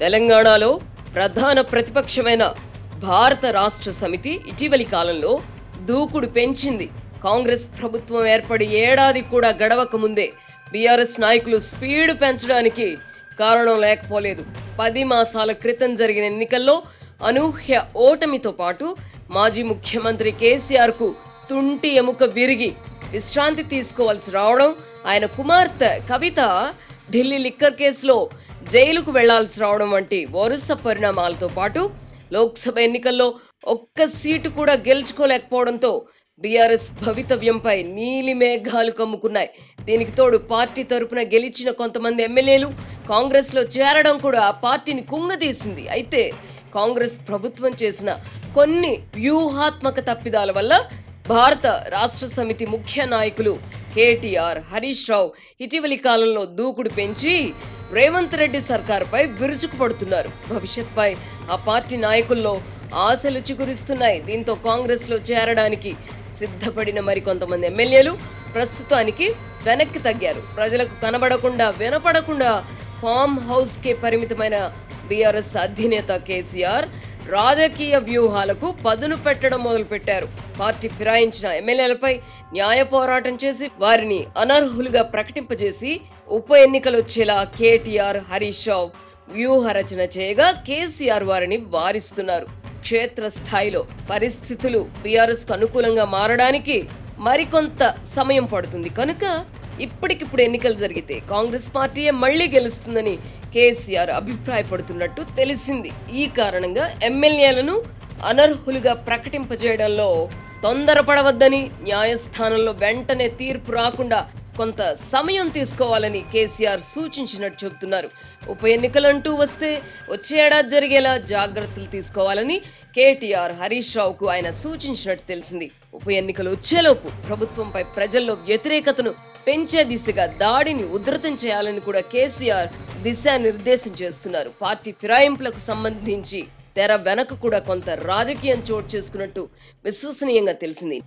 తెలంగాణలో ప్రధాన ప్రతిపక్షమైన భారత రాష్ట్ర సమితి ఇటీవలి కాలంలో దూకుడు పెంచింది. కాంగ్రెస్ ప్రభుత్వం ఏర్పడి ఏడాది కూడా గడవక ముందే బీఆర్ఎస్ నాయకులు స్పీడ్ పెంచడానికి కారణం లేకపోలేదు. 10 మాసాల క్రితం జరిగిన ఎన్నికల్లో అనూహ్య ఓటమితో పాటు మాజీ ముఖ్యమంత్రి కేసీఆర్ కు తుంటి ఎముక విరిగి విశ్రాంతి తీసుకోవాల్సి రావడం, ఆయన కుమార్తె కవిత ఢిల్లీ లిక్కర్ కేసులో జైలుకు వెళ్లాల్సి రావడం వంటి వరుస పరిణామాలతో పాటు లోక్సభ ఎన్నికల్లో ఒక్క సీటు కూడా గెలుచుకోలేకపోవడంతో బీఆర్ఎస్ భవితవ్యంపై నీలి మేఘాలు కమ్ముకున్నాయి. దీనికి తోడు పార్టీ తరపున గెలిచిన కొంతమంది ఎమ్మెల్యేలు కాంగ్రెస్ లో చేరడం కూడా ఆ పార్టీని కుంగదీసింది. అయితే కాంగ్రెస్ ప్రభుత్వం చేసిన కొన్ని వ్యూహాత్మక తప్పిదాల వల్ల భారత రాష్ట్ర సమితి ముఖ్య నాయకులు కేటీఆర్, హరీష్ రావు ఇటీవలి కాలంలో దూకుడు పెంచి రేవంత్ రెడ్డి సర్కారుపై విరుచుకుపడుతున్నారు. భవిష్యత్పై ఆ పార్టీ నాయకుల్లో ఆశలు చిగురిస్తున్నాయి. దీంతో కాంగ్రెస్ లో చేరడానికి సిద్ధపడిన మరికొంతమంది ఎమ్మెల్యేలు ప్రస్తుతానికి వెనక్కి తగ్గారు. ప్రజలకు కనబడకుండా వినపడకుండా ఫామ్ హౌస్ కే పరిమితమైన బీఆర్ఎస్ అధినేత కేసీఆర్ రాజకీయ వ్యూహాలకు పదును పెట్టడం మొదలుపెట్టారు. పార్టీ ఫిరాయించిన ఎమ్మెల్యేలపై న్యాయ పోరాటం చేసి వారిని అనర్హులుగా ప్రకటింపజేసి ఉప ఎన్నికలు వచ్చేలా కేటీఆర్, హరీష్ రావు వ్యూహ రచన చేయగా కేసీఆర్ వారిని వారిస్తున్నారు. క్షేత్రస్థాయిలో పరిస్థితులు బీఆర్ఎస్ కు అనుకూలంగా మారడానికి మరికొంత సమయం పడుతుంది కనుక ఇప్పటికిప్పుడు ఎన్నికలు జరిగితే కాంగ్రెస్ పార్టీయే మళ్లీ గెలుస్తుందని కేసీఆర్ అభిప్రాయపడుతున్నట్టు తెలిసింది. ఈ కారణంగా ఎమ్మెల్యేలను అనర్హులుగా ప్రకటింపజేయడంలో తొందరపడవద్దని, న్యాయస్థానంలో వెంటనే తీర్పు రాకుండా కొంత సమయం తీసుకోవాలని కేసీఆర్ సూచించినట్టు చెబుతున్నారు. ఉప ఎన్నికలంటూ వస్తే వచ్చే ఏడాది జరిగేలా జాగ్రత్తలు తీసుకోవాలని కేటీఆర్, హరీష్ రావుకు ఆయన సూచించినట్టు తెలిసింది. ఉప ఎన్నికలు వచ్చేలోపు ప్రభుత్వంపై ప్రజల్లో వ్యతిరేకతను పెంచే దిశగా దాడిని ఉధృతం చేయాలని కూడా కేసీఆర్ దిశానిర్దేశం చేస్తున్నారు. పార్టీ ఫిరాయింపులకు సంబంధించి తెర వెనక కూడా కొంత రాజకీయం చోటు చేసుకున్నట్టు విశ్వసనీయంగా తెలిసింది.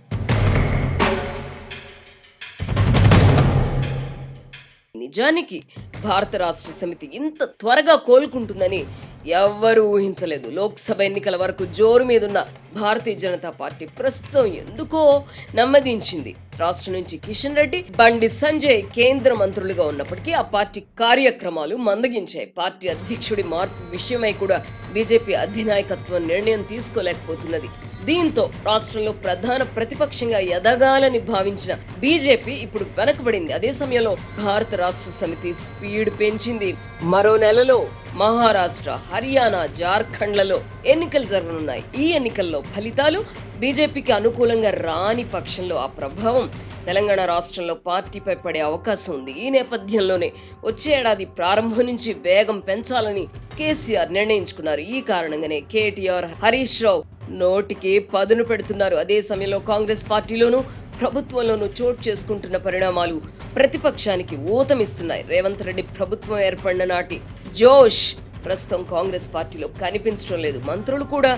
నిజానికి భారత రాష్ట్ర సమితి ఇంత త్వరగా కోలుకుంటుందని ఎవ్వరూ ఊహించలేదు. లోక్సభ ఎన్నికల వరకు జోరు మీదున్న భారతీయ జనతా పార్టీ ప్రస్తుతం ఎందుకో నెమ్మదించింది. రాష్ట్రం నుంచి కిషన్ రెడ్డి, బండి సంజయ్ కేంద్ర మంత్రులుగా ఉన్నప్పటికీ ఆ పార్టీ కార్యక్రమాలు మందగించాయి. పార్టీ అధ్యక్షుడి మార్పు విషయమై కూడా బీజేపీ అధినాయకత్వం నిర్ణయం తీసుకోలేకపోతున్నది. దీంతో రాష్ట్రంలో ప్రధాన ప్రతిపక్షంగా ఎదగాలని భావించిన బీజేపీ ఇప్పుడు వెనకబడింది. అదే సమయంలో భారత రాష్ట్ర సమితి స్పీడ్ పెంచింది. మరో నెలలో మహారాష్ట్ర, హర్యానా, జార్ఖండ్లలో ఎన్నికలు జరగనున్నాయి. ఈ ఎన్నికల్లో ఫలితాలు బీజేపీకి అనుకూలంగా రాని పక్షంలో ఆ ప్రభావం తెలంగాణ రాష్ట్రంలో పార్టీపై పడే అవకాశం ఉంది. ఈ నేపథ్యంలోనే వచ్చే ఏడాది ప్రారంభం నుంచి వేగం పెంచాలని కేసీఆర్ నిర్ణయించుకున్నారు. ఈ కారణంగానే కేటీఆర్, హరీష్ రావు నోటికి పదును పెడుతున్నారు. అదే సమయంలో కాంగ్రెస్ పార్టీలోనూ ప్రభుత్వంలోనూ చోటు చేసుకుంటున్న పరిణామాలు ప్రతిపక్షానికి ఊతమిస్తున్నాయి. రేవంత్ రెడ్డి ప్రభుత్వం ఏర్పడిన నాటి జోష్ ప్రస్తుతం కాంగ్రెస్ పార్టీలో కనిపించడం లేదు. మంత్రులు కూడా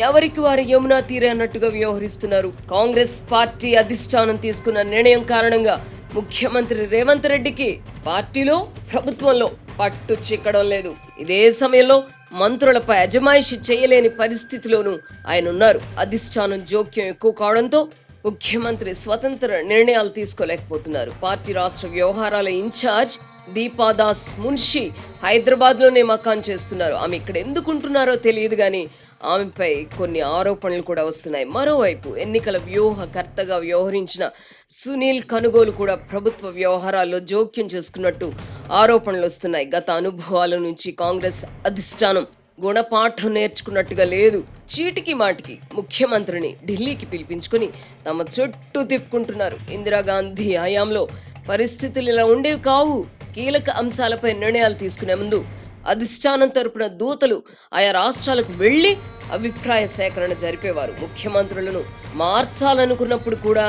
ఎవరికి వారు యమునా తీరే అన్నట్టుగా వ్యవహరిస్తున్నారు. కాంగ్రెస్ పార్టీ అధిష్టానం తీసుకున్న నిర్ణయం కారణంగా ముఖ్యమంత్రి రేవంత్ రెడ్డికి పార్టీలో, ప్రభుత్వంలో పట్టు చిక్కడం లేదు. ఇదే సమయంలో మంత్రులపై అజమాయిషి చేయలేని పరిస్థితిలోనూ ఆయన ఉన్నారు. అధిష్టానం జోక్యం ఎక్కువ కావడంతో ముఖ్యమంత్రి స్వతంత్ర నిర్ణయాలు తీసుకోలేకపోతున్నారు. పార్టీ రాష్ట్ర వ్యవహారాల ఇన్ఛార్జ్ దీపాదాస్ మున్షి హైదరాబాద్ లోనే మకాన్ చేస్తున్నారు. ఆమె ఇక్కడ ఎందుకుంటున్నారో తెలియదు గాని ఆమెపై కొన్ని ఆరోపణలు కూడా వస్తున్నాయి. మరోవైపు ఎన్నికల వ్యూహకర్తగా వ్యవహరించిన సునీల్ కనుగోలు కూడా ప్రభుత్వ వ్యవహారాల్లో జోక్యం చేసుకున్నట్టు ఆరోపణలు వస్తున్నాయి. గత అనుభవాల నుంచి కాంగ్రెస్ అధిష్టానం గుణపాఠం నేర్చుకున్నట్టుగా లేదు. చీటికి మాటికి ముఖ్యమంత్రిని ఢిల్లీకి పిలిపించుకుని తమ చుట్టూ తిప్పుకుంటున్నారు. ఇందిరాగాంధీ హయాంలో పరిస్థితులు ఇలా ఉండేవి కావు. కీలక అంశాలపై నిర్ణయాలు తీసుకునే ముందు అధిష్టానం తరపున దూతలు ఆయా రాష్ట్రాలకు వెళ్లి అభిప్రాయ సేకరణ జరిపేవారు. ముఖ్యమంత్రులను మార్చాలనుకున్నప్పుడు కూడా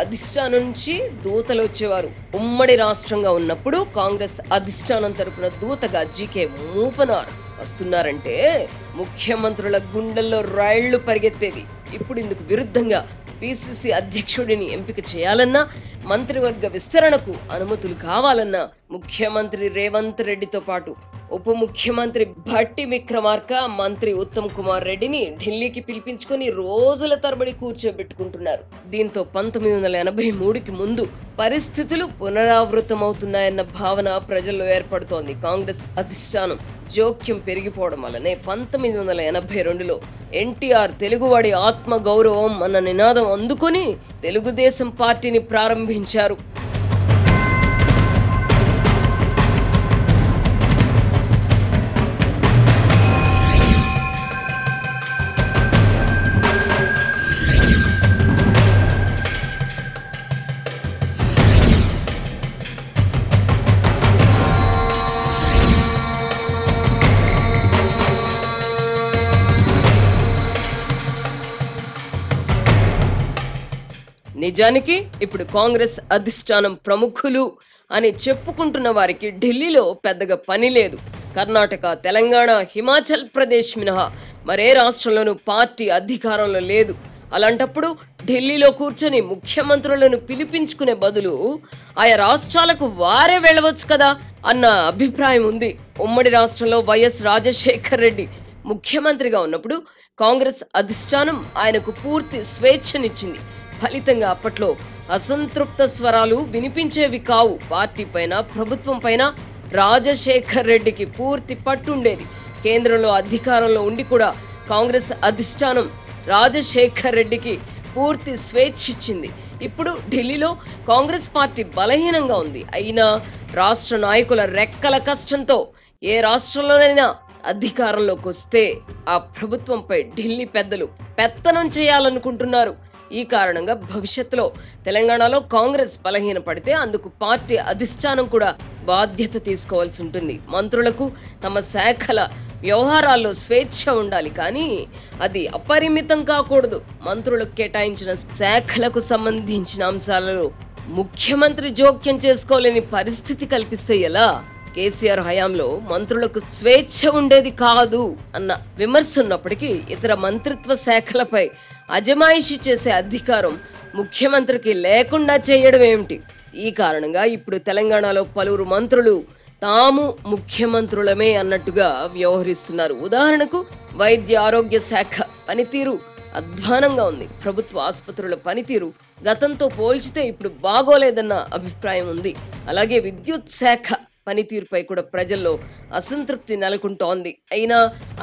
అధిష్టానం నుంచి దూతలు వచ్చేవారు. ఉమ్మడి రాష్ట్రంగా ఉన్నప్పుడు కాంగ్రెస్ అధిష్టానం తరపున దూతగా జీకే మూపనార్ వస్తున్నారంటే ముఖ్యమంత్రుల గుండెల్లో రైళ్లు పరిగెత్తేవి. ఇప్పుడు ఇందుకు విరుద్ధంగా పిసిసి అధ్యక్షుడిని ఎంపిక చేయాలన్నా, మంత్రివర్గ విస్తరణకు అనుమతులు కావాలన్నా ముఖ్యమంత్రి రేవంత్ రెడ్డితో పాటు ఉప ముఖ్యమంత్రి భట్టి విక్రమార్క, మంత్రి ఉత్తమ్ కుమార్ రెడ్డిని ఢిల్లీకి పిలిపించుకొని రోజుల తరబడి కూర్చోబెట్టుకుంటున్నారు. దీంతో 1983కి ముందు పరిస్థితులు పునరావృతమవుతున్నాయన్న భావన ప్రజల్లో ఏర్పడుతోంది. కాంగ్రెస్ అధిష్టానం జోక్యం పెరిగిపోవడం వల్లనే 1982లో ఎన్టీఆర్ తెలుగువాడి ఆత్మ గౌరవం అన్న నినాదం అందుకొని తెలుగుదేశం పార్టీని ప్రారంభించారు. నిజానికి ఇప్పుడు కాంగ్రెస్ అధిష్టానం ప్రముఖులు అని చెప్పుకుంటున్న వారికి ఢిల్లీలో పెద్దగా పని లేదు. కర్ణాటక, తెలంగాణ, హిమాచల్ ప్రదేశ్ మినహా మరే రాష్ట్రంలోనూ పార్టీ అధికారంలో లేదు. అలాంటప్పుడు ఢిల్లీలో కూర్చొని ముఖ్యమంత్రులను పిలిపించుకునే బదులు ఆయా రాష్ట్రాలకు వారే వెళ్ళవచ్చు కదా అన్న అభిప్రాయం ఉంది. ఉమ్మడి రాష్ట్రంలో వైఎస్ రాజశేఖర్ రెడ్డి ముఖ్యమంత్రిగా ఉన్నప్పుడు కాంగ్రెస్ అధిష్టానం ఆయనకు పూర్తి స్వేచ్ఛనిచ్చింది. ఫలితంగా అప్పట్లో అసంతృప్త స్వరాలు వినిపించేవి కావు. పార్టీ పైన, ప్రభుత్వం పైన రాజశేఖర్ రెడ్డికి పూర్తి పట్టుండేది. కేంద్రంలో అధికారంలో ఉండి కూడా కాంగ్రెస్ అధిష్టానం రాజశేఖర్ రెడ్డికి పూర్తి స్వేచ్ఛ ఇచ్చింది. ఇప్పుడు ఢిల్లీలో కాంగ్రెస్ పార్టీ బలహీనంగా ఉంది. అయినా రాష్ట్ర నాయకుల రెక్కల కష్టంతో ఏ రాష్ట్రంలోనైనా అధికారంలోకి వస్తే ఆ ప్రభుత్వంపై ఢిల్లీ పెద్దలు పెత్తనం చేయాలనుకుంటున్నారు. ఈ కారణంగా భవిష్యత్తులో తెలంగాణలో కాంగ్రెస్ బలహీన పడితే అందుకు పార్టీ అధిష్టానం కూడా బాధ్యత తీసుకోవాల్సి ఉంటుంది. మంత్రులకు తమ శాఖల వ్యవహారాల్లో స్వేచ్ఛ ఉండాలి, కానీ అది అపరిమితం కాకూడదు. మంత్రులకు కేటాయించిన శాఖలకు సంబంధించిన అంశాలలో ముఖ్యమంత్రి జోక్యం చేసుకోలేని పరిస్థితి కల్పిస్తే ఎలా? కేసీఆర్ హయాంలో మంత్రులకు స్వేచ్ఛ ఉండేది కాదు అన్న విమర్శ ఉన్నప్పటికీ ఇతర మంత్రిత్వ శాఖలపై అజమాయిషీ చేసే అధికారం ముఖ్యమంత్రికి లేకుండా చేయడం ఏమిటి? ఈ కారణంగా ఇప్పుడు తెలంగాణలో పలువురు మంత్రులు తాము ముఖ్యమంత్రులమే అన్నట్టుగా వ్యవహరిస్తున్నారు. ఉదాహరణకు వైద్య ఆరోగ్య శాఖ పనితీరు అధ్వానంగా ఉంది. ప్రభుత్వ ఆసుపత్రుల పనితీరు గతంతో పోల్చితే ఇప్పుడు బాగోలేదన్న అభిప్రాయం ఉంది. అలాగే విద్యుత్ శాఖ పనితీరుపై కూడా ప్రజల్లో అసంతృప్తి నెలకొంటోంది. అయినా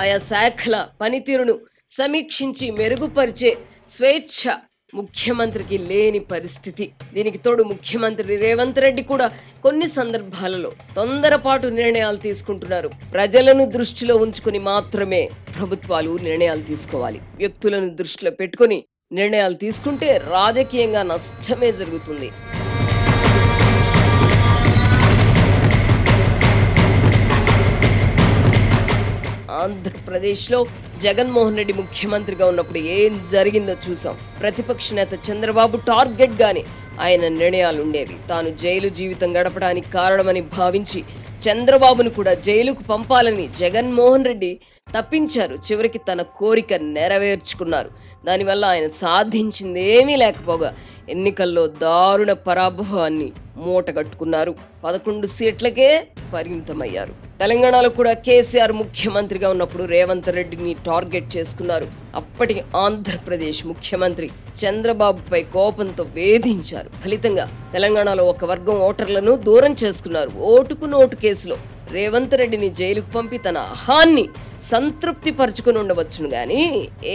ఆయా శాఖల పనితీరును సమీక్షించి మెరుగుపరిచే స్వేచ్ఛ ముఖ్యమంత్రికి లేని పరిస్థితి. దీనికి తోడు ముఖ్యమంత్రి రేవంత్ రెడ్డి కూడా కొన్ని సందర్భాలలో తొందరపాటు నిర్ణయాలు తీసుకుంటున్నారు. ప్రజలను దృష్టిలో ఉంచుకుని మాత్రమే ప్రభుత్వాలు నిర్ణయాలు తీసుకోవాలి. వ్యక్తులను దృష్టిలో పెట్టుకుని నిర్ణయాలు తీసుకుంటే రాజకీయంగా నష్టమే జరుగుతుంది. ఆంధ్రప్రదేశ్లో జగన్మోహన్ రెడ్డి ముఖ్యమంత్రిగా ఉన్నప్పుడు ఏం జరిగిందో చూసాం. ప్రతిపక్ష నేత చంద్రబాబు టార్గెట్ గానే ఆయన నిర్ణయాలు ఉండేవి. తాను జైలు జీవితం గడపడానికి కారణమని భావించి చంద్రబాబును కూడా జైలుకు పంపాలని జగన్మోహన్ రెడ్డి తప్పించారు. చివరికి తన కోరిక నెరవేర్చుకున్నారు. దానివల్ల ఆయన సాధించిందేమీ లేకపోగా ఎన్నికల్లో దారుణ పరాభవాన్ని మూటగట్టుకున్నారు. 11 సీట్లకే పరిమితమయ్యారు. తెలంగాణలో కూడా కేసీఆర్ ముఖ్యమంత్రిగా ఉన్నప్పుడు రేవంత్ రెడ్డిని టార్గెట్ చేసుకున్నారు. అప్పటి ఆంధ్రప్రదేశ్ ముఖ్యమంత్రి చంద్రబాబుపై కోపంతో వేధించారు. ఫలితంగా తెలంగాణలో ఒక వర్గం ఓటర్లను దూరం చేసుకున్నారు. ఓటుకు నోటు కేసులో రేవంత్ రెడ్డిని జైలుకు పంపి తన అహాన్ని సంతృప్తి పరుచుకుని ఉండవచ్చును గాని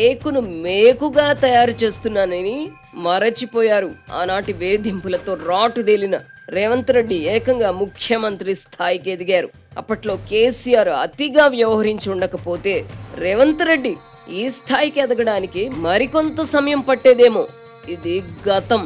ఏకును మేకుగా తయారు చేస్తున్నానని మరచిపోయారు. ఆనాటి వేధింపులతో రాటుదేలిన రేవంత్ రెడ్డి ఏకంగా ముఖ్యమంత్రి స్థాయికి ఎదిగారు. అప్పట్లో కేసీఆర్ అతిగా వ్యవహరించి ఉండకపోతే రేవంత్ రెడ్డి ఈ స్థాయికి ఎదగడానికి మరికొంత సమయం పట్టేదేమో. ఇది గతం.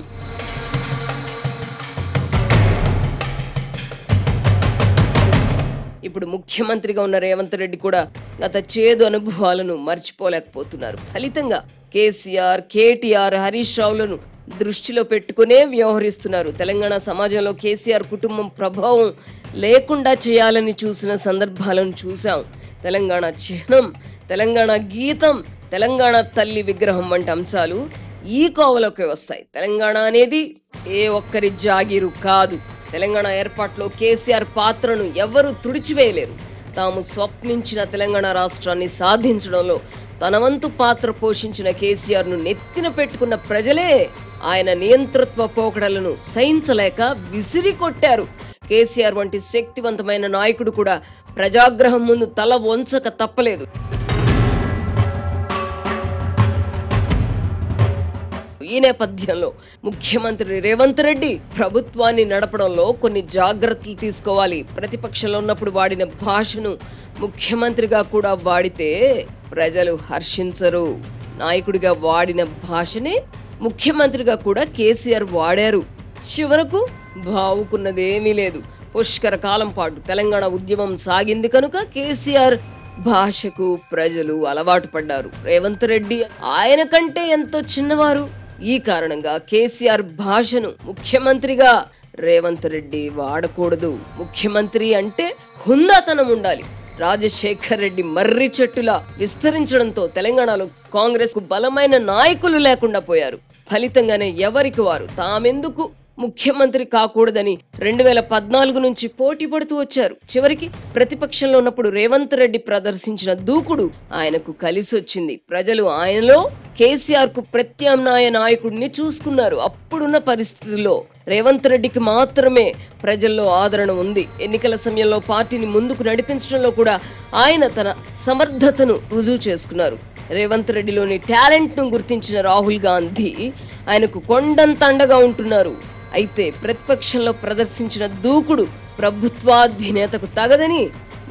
ఇప్పుడు ముఖ్యమంత్రిగా ఉన్న రేవంత్ రెడ్డి కూడా గత చేదు అనుభవాలను మర్చిపోలేకపోతున్నారు. ఫలితంగా కేసీఆర్, కేటీఆర్, హరీష్ రావులను దృష్టిలో పెట్టుకునే వ్యవహరిస్తున్నారు. తెలంగాణ సమాజంలో కేసీఆర్ కుటుంబం ప్రభావం లేకుండా చేయాలని చూసిన సందర్భాలను చూసాం. తెలంగాణ చిహ్నం, తెలంగాణ గీతం, తెలంగాణ తల్లి విగ్రహం వంటి అంశాలు ఈ కోవలోకి వస్తాయి. తెలంగాణ అనేది ఏ ఒక్కరి జాగీరు కాదు. తెలంగాణ ఏర్పాటులో కేసీఆర్ పాత్రను ఎవ్వరూ తుడిచివేయలేరు. తాము స్వప్నించిన తెలంగాణ రాష్ట్రాన్ని సాధించడంలో తన వంతు పాత్ర పోషించిన కేసీఆర్ ను నెత్తిన పెట్టుకున్న ప్రజలే ఆయన నియంతృత్వ పోకడలను సహించలేక విసిరి కొట్టారు. కేసీఆర్ వంటి శక్తివంతమైన నాయకుడు కూడా ప్రజాగ్రహం ముందు తల వంచక తప్పలేదు. ఈ నేపథ్యంలో ముఖ్యమంత్రి రేవంత్ రెడ్డి ప్రభుత్వాన్ని నడపడంలో కొన్ని జాగ్రత్తలు తీసుకోవాలి. ప్రతిపక్షంలో ఉన్నప్పుడు వాడిన భాషను ముఖ్యమంత్రిగా కూడా వాడితే ప్రజలు హర్షించరు. నాయకుడిగా వాడిన భాషనే ముఖ్యమంత్రిగా కూడా కేసీఆర్ వాడారు. చివరకు బావుకున్నదేమీ లేదు. పుష్కర కాలం పాటు తెలంగాణ ఉద్యమం సాగింది కనుక కేసీఆర్ భాషకు ప్రజలు అలవాటు పడ్డారు. రేవంత్ రెడ్డి ఆయన కంటే ఎంతో చిన్నవారు. ఈ కారణంగా కేసీఆర్ భాషను ముఖ్యమంత్రిగా రేవంత్ రెడ్డి వాడకూడదు. ముఖ్యమంత్రి అంటే హుందాతనం ఉండాలి. రాజశేఖర్ రెడ్డి మర్రి చెట్టులా విస్తరించడంతో తెలంగాణలో కాంగ్రెస్ కు బలమైన నాయకులు లేకుండా పోయారు. ఫలితంగానే ఎవరికి వారు తామెందుకు ముఖ్యమంత్రి కాకూడదని 2014 నుంచి పోటీ పడుతూ వచ్చారు. చివరికి ప్రతిపక్షంలో ఉన్నప్పుడు రేవంత్ రెడ్డి ప్రదర్శించిన దూకుడు ఆయనకు కలిసొచ్చింది. ప్రజలు ఆయనలో కేసీఆర్ కు ప్రత్యామ్నాయ నాయకుడిని చూసుకున్నారు. అప్పుడున్న పరిస్థితుల్లో రేవంత్ రెడ్డికి మాత్రమే ప్రజల్లో ఆదరణ ఉంది. ఎన్నికల సమయంలో పార్టీని ముందుకు నడిపించడంలో కూడా ఆయన తన సమర్థతను రుజువు చేసుకున్నారు. రేవంత్ రెడ్డిలోని టాలెంట్ ను గుర్తించిన రాహుల్ గాంధీ ఆయనకు కొండంత అండగా ఉంటున్నారు. అయితే ప్రతిపక్షంలో ప్రదర్శించిన దూకుడు ప్రభుత్వాధినేతకు తగదని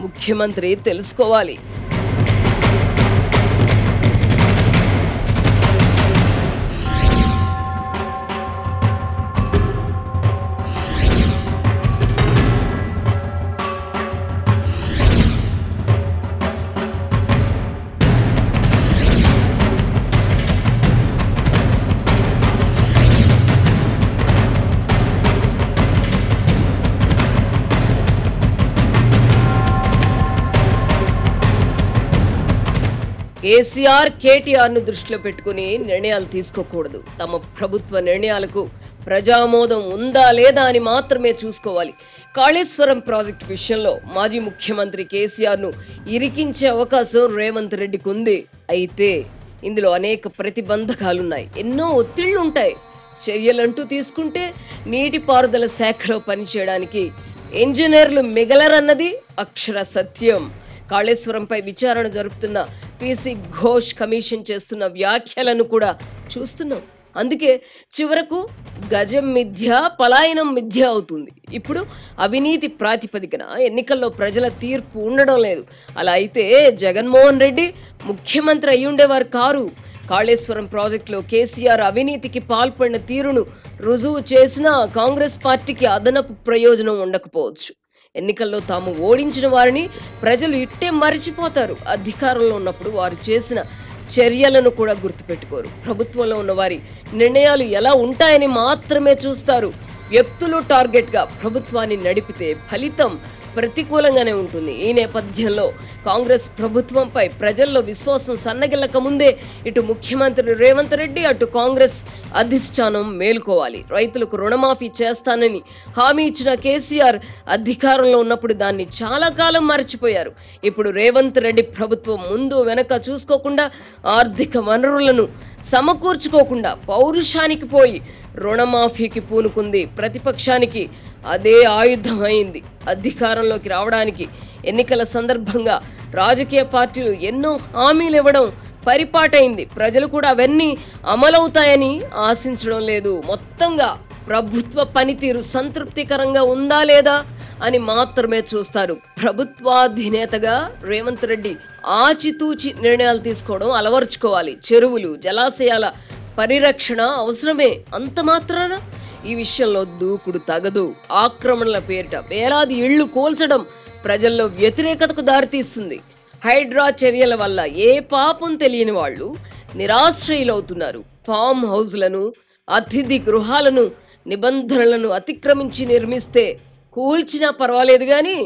ముఖ్యమంత్రి తెలుసుకోవాలి. కేసీఆర్ కేటీఆర్ ను దృష్టిలో పెట్టుకుని నిర్ణయాలు తీసుకోకూడదు. తమ ప్రభుత్వ నిర్ణయాలకు ప్రజామోదం ఉందా లేదా అని మాత్రమే చూసుకోవాలి. కాళేశ్వరం ప్రాజెక్టు విషయంలో మాజీ ముఖ్యమంత్రి కేసీఆర్ ను ఇరికించే అవకాశం రేవంత్ రెడ్డికి ఉంది. అయితే ఇందులో అనేక ప్రతిబంధకాలున్నాయి, ఎన్నో ఒత్తిళ్లుంటాయి. చర్యలంటూ తీసుకుంటే నీటిపారుదల శాఖలో పనిచేయడానికి ఇంజనీర్లు మిగలరన్నది అక్షర సత్యం. కాళేశ్వరంపై విచారణ జరుపుతున్న పీసీ ఘోష్ కమిషన్ చేస్తున్న వ్యాఖ్యలను కూడా చూస్తున్నాం. అందుకే చివరకు గజం మిథ్య, పలాయనం మిథ్య అవుతుంది. ఇప్పుడు అవినీతి ప్రాతిపదికన ఎన్నికల్లో ప్రజల తీర్పు ఉండడం లేదు. అలా అయితే జగన్మోహన్ రెడ్డి ముఖ్యమంత్రి అయ్యుండేవారు కారు. కాళేశ్వరం ప్రాజెక్టులో కేసీఆర్ అవినీతికి పాల్పడిన తీరును రుజువు చేసినా కాంగ్రెస్ పార్టీకి అదనపు ప్రయోజనం ఉండకపోవచ్చు. ఎన్నికల్లో తాము ఓడించిన వారిని ప్రజలు ఇట్టే మరిచిపోతారు. అధికారంలో ఉన్నప్పుడు వారు చేసిన చర్యలను కూడా గుర్తుపెట్టుకోరు. ప్రభుత్వంలో ఉన్న వారి నిర్ణయాలు ఎలా ఉంటాయని మాత్రమే చూస్తారు. వ్యక్తులు టార్గెట్ గా ప్రభుత్వాన్ని నడిపితే ఫలితం ప్రతికూలంగానే ఉంటుంది. ఈ నేపథ్యంలో కాంగ్రెస్ ప్రభుత్వంపై ప్రజల్లో విశ్వాసం సన్నగిల్లక ముందే ఇటు ముఖ్యమంత్రి రేవంత్ రెడ్డి, అటు కాంగ్రెస్ అధిష్టానం మేల్కోవాలి. రైతులకు రుణమాఫీ చేస్తానని హామీ ఇచ్చిన కేసీఆర్ అధికారంలో ఉన్నప్పుడు దాన్ని చాలా కాలం మర్చిపోయారు. ఇప్పుడు రేవంత్ రెడ్డి ప్రభుత్వం ముందు వెనక చూసుకోకుండా, ఆర్థిక వనరులను సమకూర్చుకోకుండా పౌరుషానికి పోయి రుణమాఫీకి పూనుకుంది. ప్రతిపక్షానికి అదే ఆయుధం అయింది. అధికారంలోకి రావడానికి ఎన్నికల సందర్భంగా రాజకీయ పార్టీలు ఎన్నో హామీలు ఇవ్వడం పరిపాటైంది. ప్రజలు కూడా అవన్నీ అమలవుతాయని ఆశించడం లేదు. మొత్తంగా ప్రభుత్వ పనితీరు సంతృప్తికరంగా ఉందా లేదా అని మాత్రమే చూస్తారు. ప్రభుత్వాధినేతగా రేవంత్ రెడ్డి ఆచితూచి నిర్ణయాలు తీసుకోవడం అలవర్చుకోవాలి. చెరువులు, జలాశయాల పరిరక్షణ అవసరమే, అంత మాత్రాన ఈ విషయంలో దూకుడు తగదు. ఆక్రమణల పేరిట వేలాది ఇళ్లు కూల్చడం ప్రజల్లో వ్యతిరేకతకు దారితీస్తుంది. హైడ్రా చర్యల వల్ల ఏ పాపం తెలియని వాళ్ళు నిరాశ్రయులవుతున్నారు. ఫామ్ హౌస్లను, అతిథి గృహాలను నిబంధనలను అతిక్రమించి నిర్మిస్తే కూల్చినా పర్వాలేదు గాని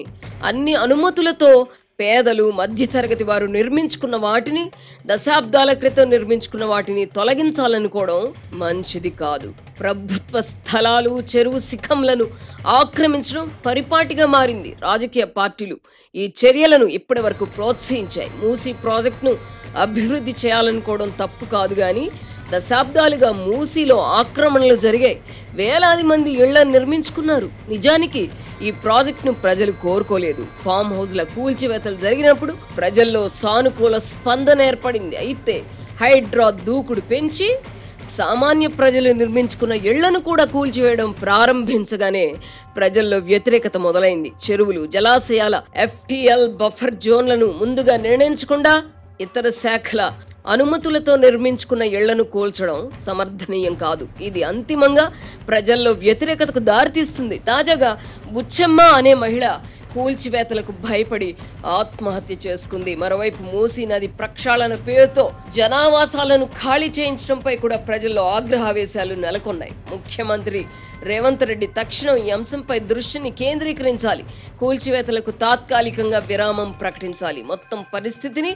అన్ని అనుమతులతో పేదలు, మధ్యతరగతి వారు నిర్మించుకున్న వాటిని, దశాబ్దాల క్రితం నిర్మించుకున్న వాటిని తొలగించాలనుకోవడం మంచిది కాదు. ప్రభుత్వ స్థలాలు, చెరువు శిఖంలను ఆక్రమించడం పరిపాటిగా మారింది. రాజకీయ పార్టీలు ఈ చర్యలను ఇప్పటి వరకు ప్రోత్సహించాయి. మూసీ ప్రాజెక్టును అభివృద్ధి చేయాలనుకోవడం తప్పు కాదు, గాని దశాబ్దాలుగా మూసీలో ఆక్రమణలు జరిగాయి. వేలాది మంది ఇళ్లను నిర్మించుకున్నారు. నిజానికి ఈ ప్రాజెక్టును ప్రజలు కోరుకోలేదు. ఫామ్ హౌస్ల కూల్చివేతలు జరిగినప్పుడు ప్రజల్లో సానుకూల స్పందన ఏర్పడింది. అయితే హైడ్రా దూకుడు పెంచి సామాన్య ప్రజలు నిర్మించుకున్న ఇళ్లను కూడా కూల్చివేయడం ప్రారంభించగానే ప్రజల్లో వ్యతిరేకత మొదలైంది. చెరువులు, జలాశయాల FTL బఫర్ జోన్లను ముందుగా నిర్ణయించకుండా ఇతర శాఖల అనుమతులతో నిర్మించుకున్న ఇళ్లను కూల్చడం సమర్థనీయం కాదు. ఇది అంతిమంగా ప్రజల్లో వ్యతిరేకతకు దారితీస్తుంది. తాజాగా బుచ్చమ్మ అనే మహిళ కూల్చివేతలకు భయపడి ఆత్మహత్య చేసుకుంది. మరోవైపు మూసీ నది ప్రక్షాళన పేరుతో జనావాసాలను ఖాళీ చేయించడంపై కూడా ప్రజల్లో ఆగ్రహావేశాలు నెలకొన్నాయి. ముఖ్యమంత్రి రేవంత్ రెడ్డి తక్షణం ఈ అంశంపై దృష్టిని కేంద్రీకరించాలి. కూల్చివేతలకు తాత్కాలికంగా విరామం ప్రకటించాలి. మొత్తం పరిస్థితిని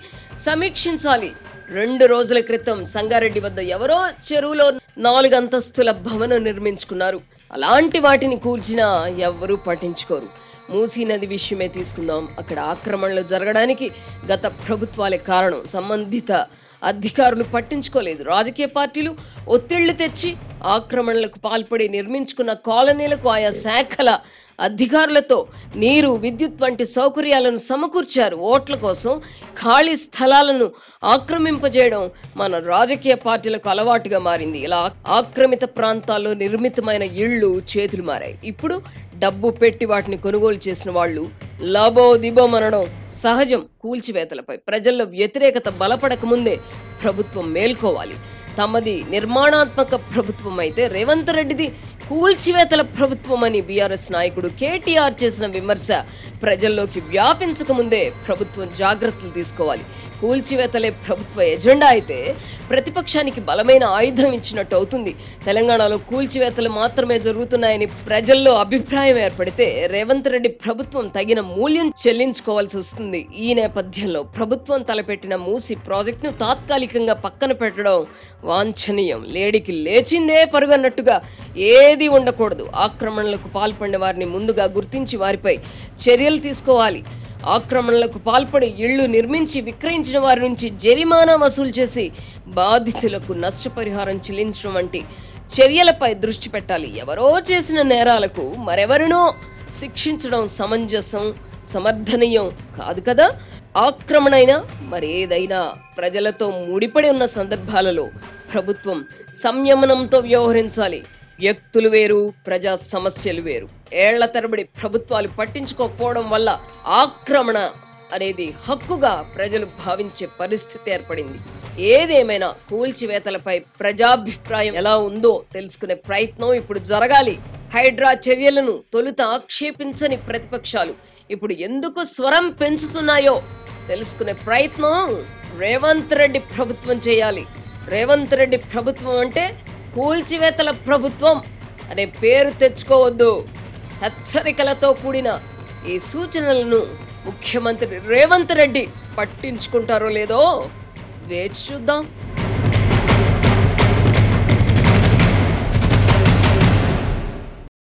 సమీక్షించాలి. 2 రోజుల క్రితం సంగారెడ్డి వద్ద ఎవరో చెరువులో 4 అంతస్తుల భవనం నిర్మించుకున్నారు. అలాంటి వాటిని కూల్చినా ఎవ్వరూ పట్టించుకోరు. మూసీ నది విషయమే తీసుకుందాం. అక్కడ ఆక్రమణలు జరగడానికి గత ప్రభుత్వాలే కారణం. సంబంధిత అధికారులు పట్టించుకోలేదు. రాజకీయ పార్టీలు ఒత్తిళ్లు తెచ్చి ఆక్రమణలకు పాల్పడి నిర్మించుకున్న కాలనీలకు ఆయా శాఖల అధికారులతో నీరు, విద్యుత్ వంటి సౌకర్యాలను సమకూర్చారు. ఓట్ల కోసం ఖాళీ స్థలాలను ఆక్రమింపజేయడం మన రాజకీయ పార్టీలకు అలవాటుగా మారింది. ఇలా ఆక్రమిత ప్రాంతాల్లో నిర్మితమైన ఇళ్లు చేతులు మారాయి. ఇప్పుడు డబ్బు పెట్టి వాటిని కొనుగోలు చేసిన వాళ్ళు లాభోదిబోమనడం సహజం. కూల్చివేతలపై ప్రజల్లో వ్యతిరేకత బలపడక ముందే ప్రభుత్వం మేల్కోవాలి. తమది నిర్మాణాత్మక ప్రభుత్వం అయితే రేవంత్ రెడ్డిది కూల్చివేతల ప్రభుత్వం అని బీఆర్ఎస్ నాయకుడు కేటీఆర్ చేసిన విమర్శ ప్రజల్లోకి వ్యాపించక ముందే ప్రభుత్వం జాగ్రత్తలు తీసుకోవాలి. కూల్చివేతలే ప్రభుత్వ ఎజెండా అయితే ప్రతిపక్షానికి బలమైన ఆయుధం ఇచ్చినట్టు అవుతుంది. తెలంగాణలో కూల్చివేతలు మాత్రమే జరుగుతున్నాయని ప్రజల్లో అభిప్రాయం ఏర్పడితే రేవంత్ రెడ్డి ప్రభుత్వం తగిన మూల్యం చెల్లించుకోవాల్సి వస్తుంది. ఈ నేపథ్యంలో ప్రభుత్వం తలపెట్టిన మూసీ ప్రాజెక్టును తాత్కాలికంగా పక్కన పెట్టడం వాంఛనీయం. లేడికి లేచిందే పరుగన్నట్టుగా ఏది ఉండకూడదు. ఆక్రమణలకు పాల్పడిన వారిని ముందుగా గుర్తించి వారిపై చర్యలు తీసుకోవాలి. ఆక్రమణలకు పాల్పడి ఇళ్లు నిర్మించి విక్రయించిన వారి నుంచి జరిమానా వసూలు చేసి బాధితులకు నష్టపరిహారం చెల్లించడం వంటి చర్యలపై దృష్టి పెట్టాలి. ఎవరో చేసిన నేరాలకు మరెవరినో శిక్షించడం సమంజసం, సమర్థనీయం కాదు కదా. ఆక్రమణైనా మరేదైనా ప్రజలతో ముడిపడి ఉన్న సందర్భాలలో ప్రభుత్వం సంయమనంతో వ్యవహరించాలి. వ్యక్తులు వేరు, ప్రజా సమస్యలు వేరు. ఏళ్ల తరబడి ప్రభుత్వాలు పట్టించుకోకపోవడం వల్ల ఆక్రమణ అనేది హక్కుగా ప్రజలు భావించే పరిస్థితి ఏర్పడింది. ఏదేమైనా కూల్చివేతలపై ప్రజాభిప్రాయం ఎలా ఉందో తెలుసుకునే ప్రయత్నం ఇప్పుడు జరగాలి. హైడ్రా చర్యలను తొలుత ఆక్షేపించని ప్రతిపక్షాలు ఇప్పుడు ఎందుకు స్వరం పెంచుతున్నాయో తెలుసుకునే ప్రయత్నం రేవంత్ రెడ్డి ప్రభుత్వం చేయాలి. రేవంత్ రెడ్డి ప్రభుత్వం అంటే కూల్చివేతల ప్రభుత్వం అనే పేరు తెచ్చుకోవద్దు. హెచ్చరికలతో కూడిన ఈ సూచనలను ముఖ్యమంత్రి రేవంత్ రెడ్డి పట్టించుకుంటారో లేదో వేచి చూద్దాం.